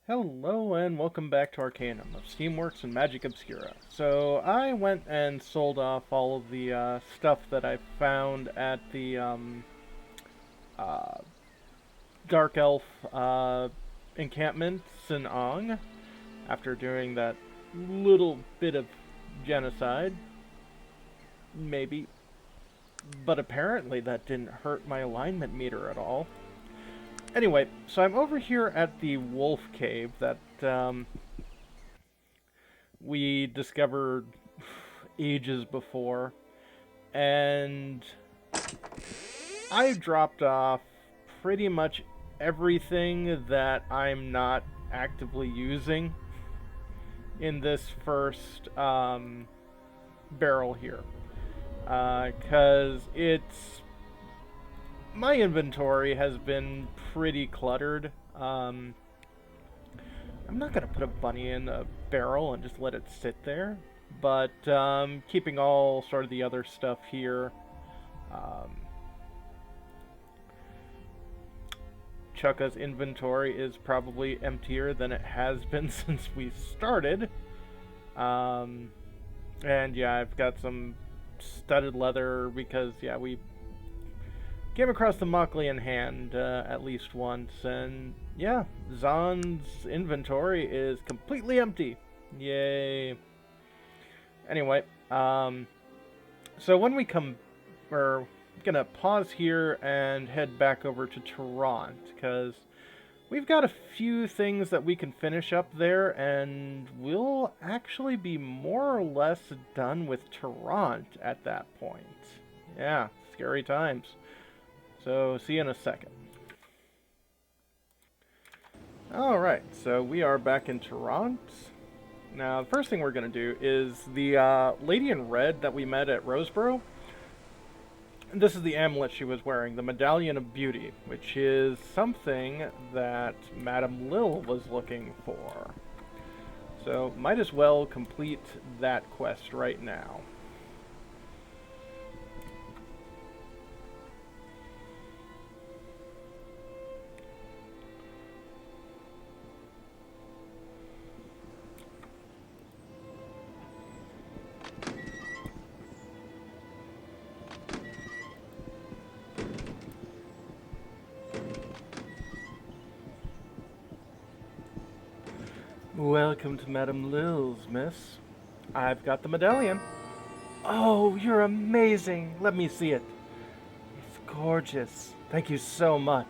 Hello and welcome back to Arcanum of Steamworks and Magic Obscura. So I went and sold off all of the stuff that I found at the uh, Dark Elf encampment in Ong after doing that little bit of genocide. Maybe. But apparently that didn't hurt my alignment meter at all. Anyway, so I'm over here at the Wolf Cave that we discovered ages before, and I dropped off pretty much everything that I'm not actively using in this first barrel here, because my inventory has been pretty cluttered. I'm not going to put a bunny in a barrel and just let it sit there, but keeping all sort of the other stuff here. Um, Chukka's inventory is probably emptier than it has been since we started. And yeah, I've got some studded leather because, yeah, we came across the Moklian hand at least once, and yeah, Zahn's inventory is completely empty. Yay. Anyway, so when we're gonna pause here and head back over to Tarant, because we've got a few things that we can finish up there, and we'll actually be more or less done with Tarant at that point. Yeah, scary times. So, see you in a second. Alright, so we are back in Tarant. Now, the first thing we're going to do is the lady in red that we met at Roseboro. This is the amulet she was wearing, the Medallion of Beauty, which is something that Madame Lil was looking for. So, might as well complete that quest right now. Welcome to Madame Lil's, miss. I've got the medallion. Oh, you're amazing. Let me see it. It's gorgeous. Thank you so much.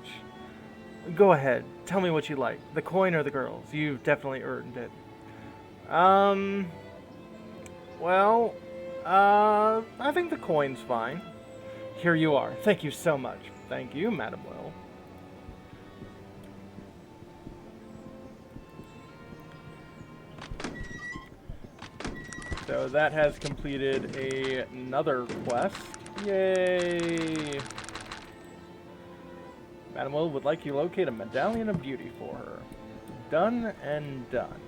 Go ahead. Tell me what you like. The coin or the girls? You've definitely earned it. Um, well, I think the coin's fine. Here you are. Thank you so much. Thank you, Madame Lil. So that has completed another quest. Yay! Mademoiselle would like you to locate a medallion of beauty for her. Done and done.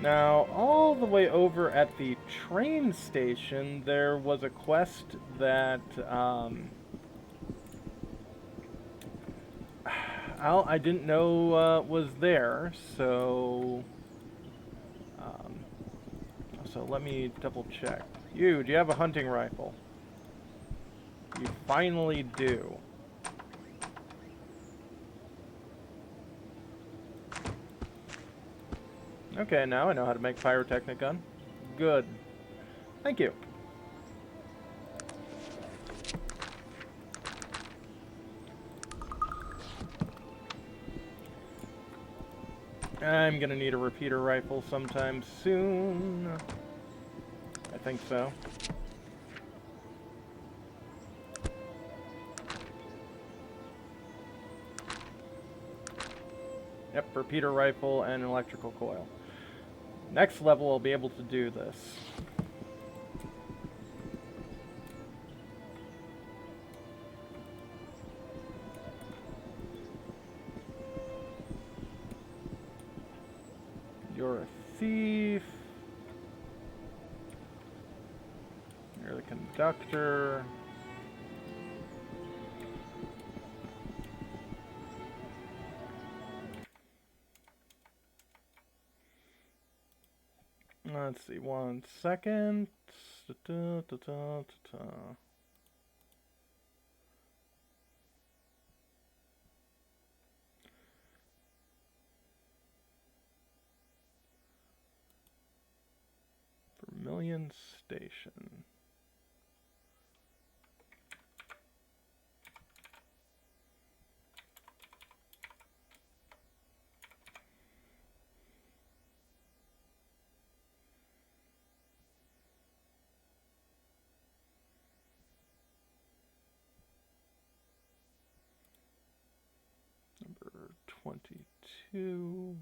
Now, all the way over at the train station, there was a quest that, I didn't know was there, so let me double check. Do you have a hunting rifle? You finally do. Okay, now I know how to make pyrotechnic gun. Good. Thank you. I'm gonna need a repeater rifle sometime soon. I think so. Yep, repeater rifle and an electrical coil. Next level I'll be able to do this. You're a thief. You're the conductor. Let's see, 1 second. Da-da-da-da-da-da. Vermilion Station. Number 22.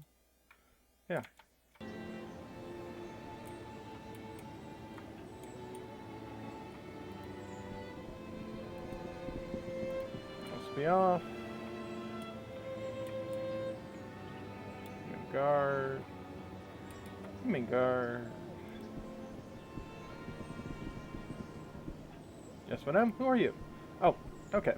Yeah. Must be off. Guard. Guard. Yes, madam? Who are you? Oh, okay.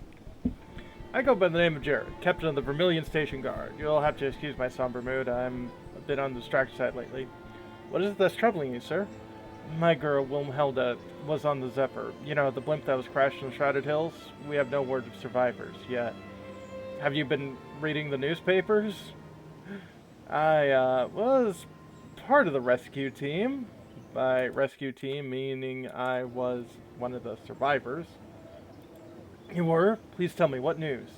I go by the name of Jared, captain of the Vermilion Station Guard. You'll have to excuse my somber mood. I'm a bit on the distracted side lately. What is it that's troubling you, sir? My girl, Wilhelda, was on the Zephyr. You know, the blimp that was crashed in the Shrouded Hills? We have no word of survivors yet. Have you been reading the newspapers? I was part of the rescue team. By rescue team, meaning I was one of the survivors. You were? Please tell me, what news?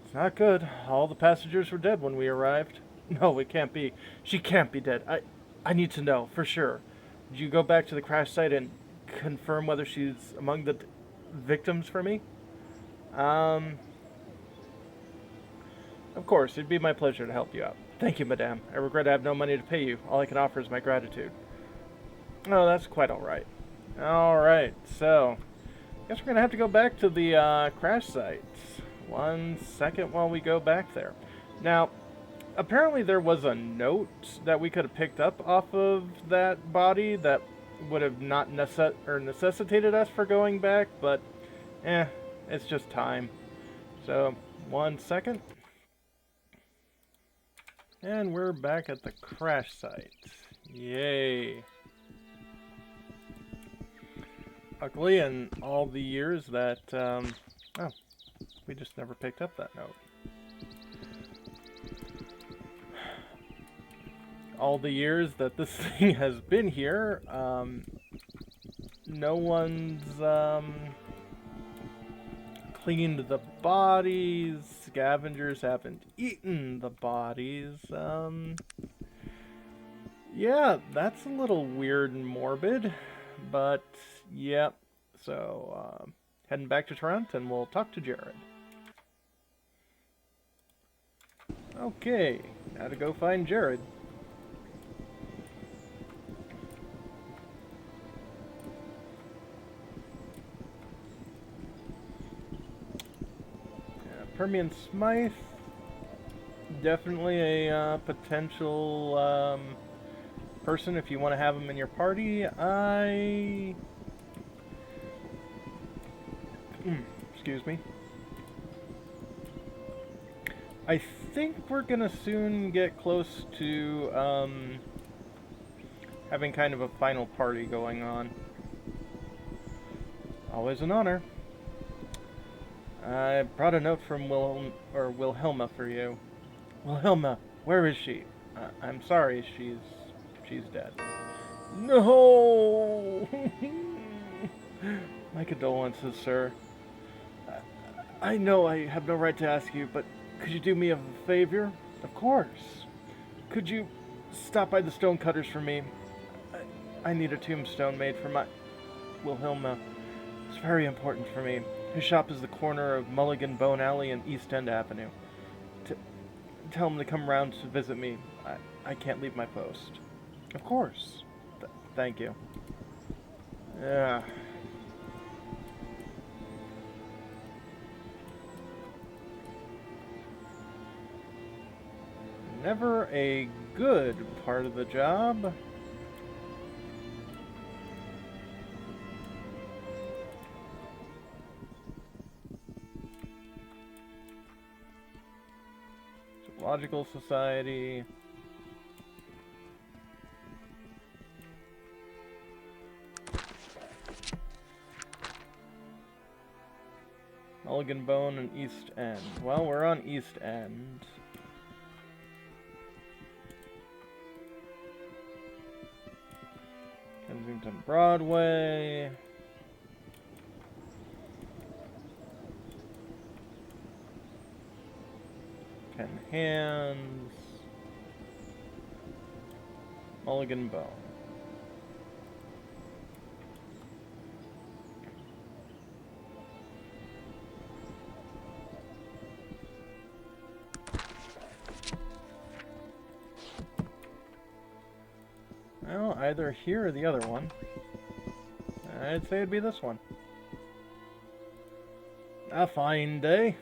It's not good. All the passengers were dead when we arrived. No, it can't be. She can't be dead. I need to know, for sure. Did you go back to the crash site and confirm whether she's among the victims for me? Of course, it'd be my pleasure to help you out. Thank you, madame. I regret I have no money to pay you. All I can offer is my gratitude. Oh, that's quite alright. Alright, so I guess we're going to have to go back to the crash site. 1 second while we go back there. Now, apparently there was a note that we could have picked up off of that body that would have not necessitated us for going back, but it's just time. So, 1 second. And we're back at the crash site. Yay. Luckily, in all the years that, oh, we just never picked up that note. All the years that this thing has been here, no one's, cleaned the bodies, scavengers haven't eaten the bodies, yeah, that's a little weird and morbid, but, yep, so, heading back to Tarant, and we'll talk to Jared. Okay, now to go find Jared. Permian Smythe, definitely a potential person if you want to have him in your party. Excuse me. I think we're gonna soon get close to having kind of a final party going on. Always an honor. I brought a note from Wilhelma for you. Wilhelma, where is she? I'm sorry, she's dead. No! My condolences, sir. I know I have no right to ask you, but could you do me a favor? Of course. Could you stop by the Stonecutters for me? I need a tombstone made for my Wilhelma. It's very important for me. His shop is the corner of Mulligan Bone Alley and East End Avenue. Tell him to come round to visit me. I can't leave my post. Of course. Thank you. Yeah. Never a good part of the job. Logical Society. Mulligan Bone and East End. Well, we're on East End. Kensington Broadway. Ten Hands. Mulligan Bone. Well, either here or the other one. I'd say it'd be this one. A fine day.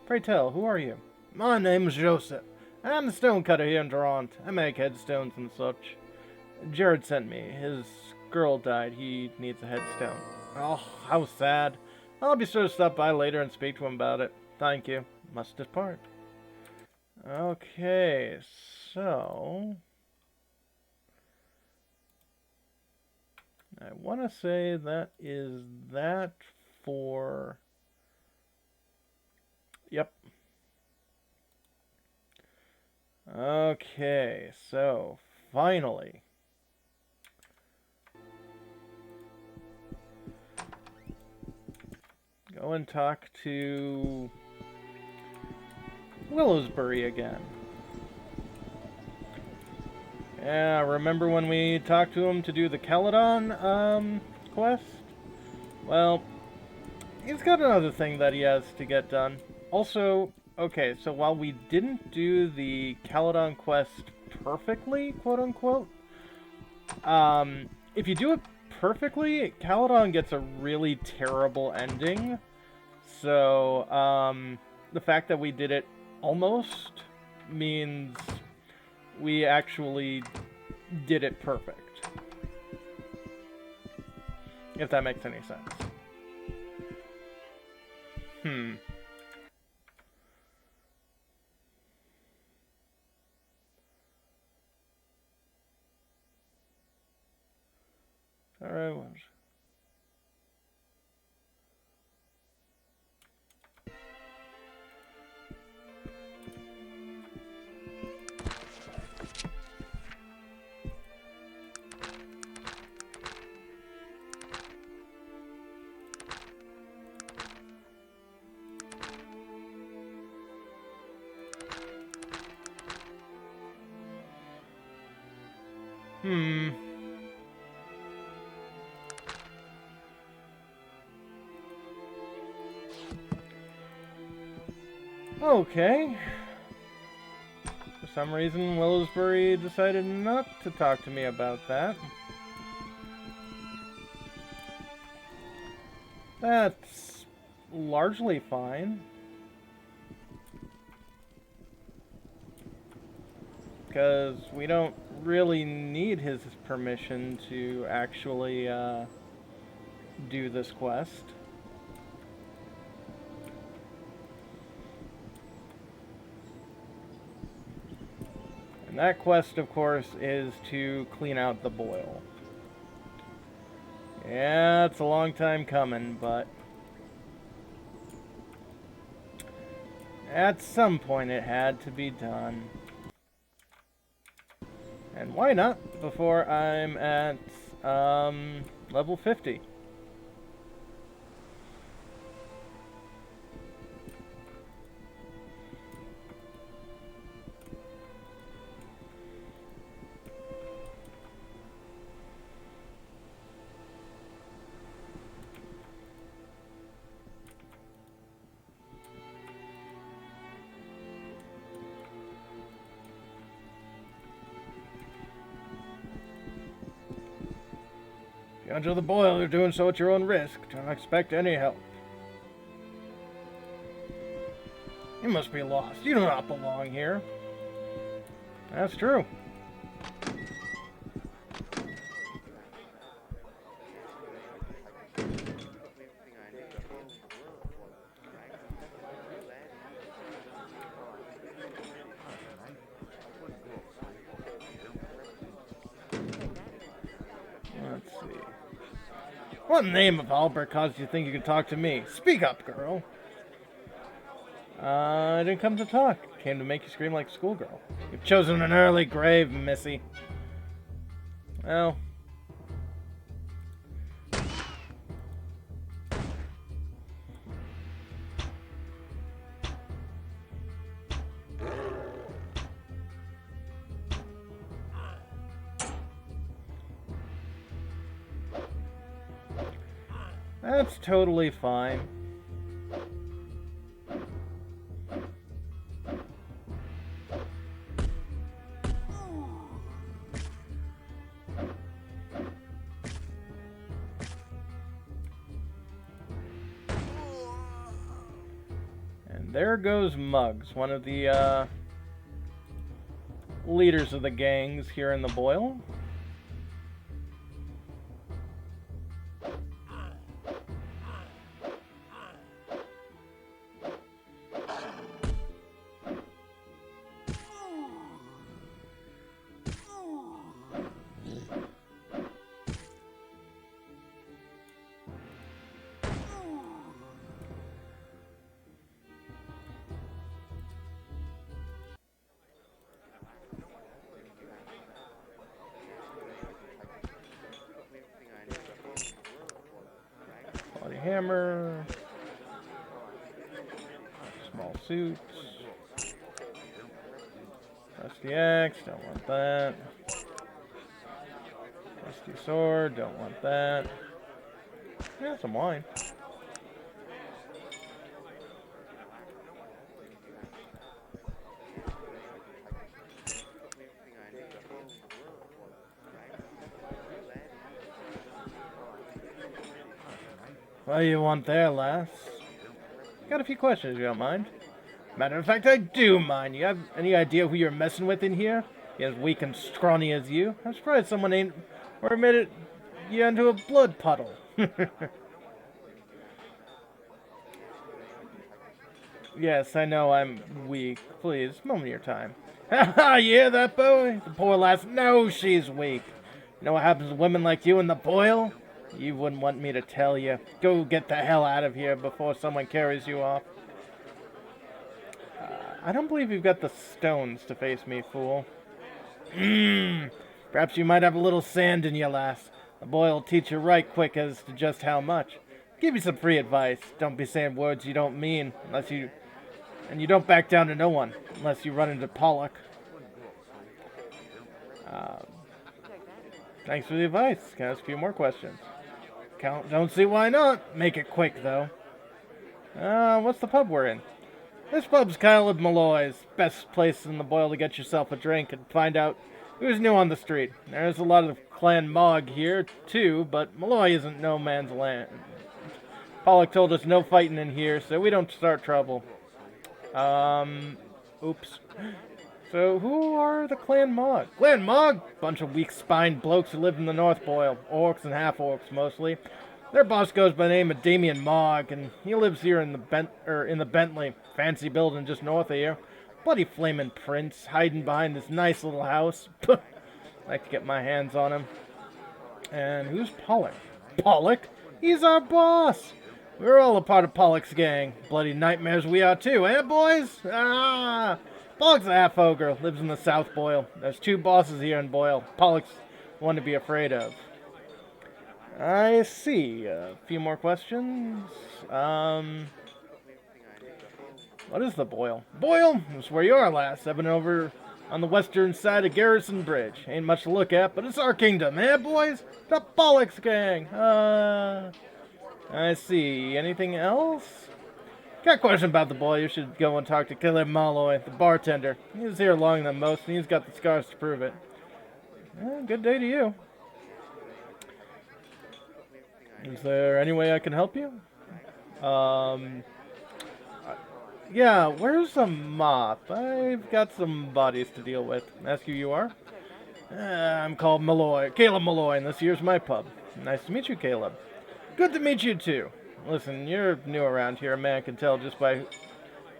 Pray tell, who are you? My name's Joseph. I'm the stonecutter here in Tarant. I make headstones and such. Jared sent me. His girl died. He needs a headstone. Oh, how sad. I'll be sure to stop by later and speak to him about it. Thank you. Must depart. Okay, so... I want to say that is that for... Yep. Okay, so finally. Go and talk to Willowsbury again. Yeah, remember when we talked to him to do the Caledon quest? Well, he's got another thing that he has to get done. Also, okay, so while we didn't do the Caledon quest perfectly, quote-unquote, if you do it perfectly, Caledon gets a really terrible ending. So, the fact that we did it almost means we actually did it perfect. If that makes any sense. Alright, once. Okay. For some reason, Willowsbury decided not to talk to me about that. That's largely fine. Because we don't really need his permission to actually do this quest. And that quest, of course, is to clean out the boil. Yeah, it's a long time coming, but at some point it had to be done. And why not before I'm at level 50? If you enter the boil, you're doing so at your own risk. Don't expect any help. You must be lost. You do not belong here. That's true. Let's see. What in the name of Albert caused you to think you could talk to me? Speak up, girl. I didn't come to talk. Came to make you scream like a schoolgirl. You've chosen an early grave, Missy. Well. That's totally fine. And there goes Muggs, one of the leaders of the gangs here in the Boil. Hammer, small suits, rusty axe, don't want that, rusty sword, don't want that, yeah, some wine. What do you want there, lass? Got a few questions, if you don't mind. Matter of fact, I do mind. You have any idea who you're messing with in here? As weak and scrawny as you? I'm surprised someone ain't or made you into a blood puddle. Yes, I know I'm weak. Please, moment of your time. Ha you hear that, boy? The poor lass knows she's weak. You know what happens to women like you in the Boil? You wouldn't want me to tell you. Go get the hell out of here before someone carries you off. I don't believe you've got the stones to face me, fool. Perhaps you might have a little sand in you, lass. The boy will teach you right quick as to just how much. Give you some free advice. Don't be saying words you don't mean, and you don't back down to no one, unless you run into Pollock. Thanks for the advice. Can I ask a few more questions? Don't see why not. Make it quick, though. What's the pub we're in? This pub's Caleb Malloy's. Best place in the Boil to get yourself a drink and find out who's new on the street. There's a lot of Clan Mog here, too, but Malloy isn't no man's land. Pollock told us no fighting in here, so we don't start trouble. Oops. So, who are the Clan Mog? Clan Mog? Bunch of weak-spined blokes who live in the North Boil. Orcs and half-orcs, mostly. Their boss goes by the name of Damien Mogg, and he lives here in the Bentley. Fancy building just north of here. Bloody flaming prince, hiding behind this nice little house. Like to get my hands on him. And who's Pollock? Pollock? He's our boss! We're all a part of Pollock's gang. Bloody nightmares we are too, eh, boys? Pollock's a half-ogre, lives in the South Boil. There's two bosses here in Boil. Pollock's one to be afraid of. I see. A few more questions. What is the Boil? Boil? That's where you are, lass. I've been over on the western side of Garrison Bridge. Ain't much to look at, but it's our kingdom, eh, boys? The Pollock's gang. I see. Anything else? Got a question about the boy. You should go and talk to Caleb Malloy, the bartender. He's here longer than most, and he's got the scars to prove it. Good day to you. Is there any way I can help you? Yeah, where's the mop? I've got some bodies to deal with. Ask who you are? I'm called Malloy, Caleb Malloy, and this here's my pub. Nice to meet you, Caleb. Good to meet you, too. Listen, you're new around here. A man can tell just by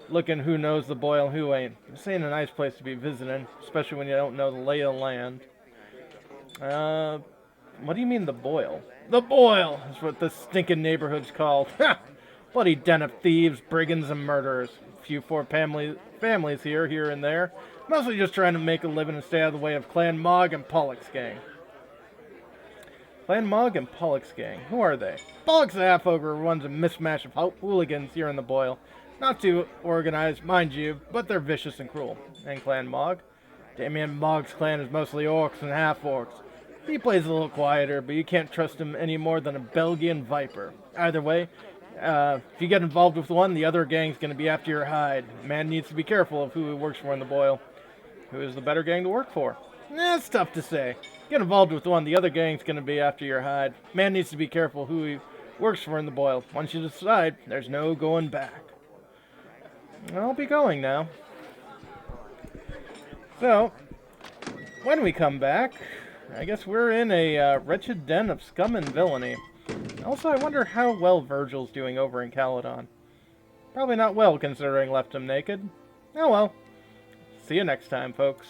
looking who knows the Boil and who ain't. This ain't a nice place to be visiting, especially when you don't know the lay of the land. What do you mean, the Boil? The Boil is what this stinking neighborhood's called. Ha! Bloody den of thieves, brigands, and murderers. few four families here and there. Mostly just trying to make a living and stay out of the way of Clan Mog and Pollock's gang. Clan Mog and Pollock's gang. Who are they? Pollock's the half-ogre who runs a mismatch of hooligans here in the Boil. Not too organized, mind you, but they're vicious and cruel. And Clan Mog? Damien Mog's clan is mostly orcs and half-orcs. He plays a little quieter, but you can't trust him any more than a Belgian viper. Either way, if you get involved with one, the other gang's going to be after your hide. Man needs to be careful of who he works for in the Boil. Who is the better gang to work for? It's tough to say. Get involved with one, the other gang's going to be after your hide. Man needs to be careful who he works for in the Boil. Once you decide, there's no going back. I'll be going now. So, when we come back, I guess we're in a wretched den of scum and villainy. Also, I wonder how well Virgil's doing over in Caledon. Probably not well, considering left him naked. Oh well. See you next time, folks.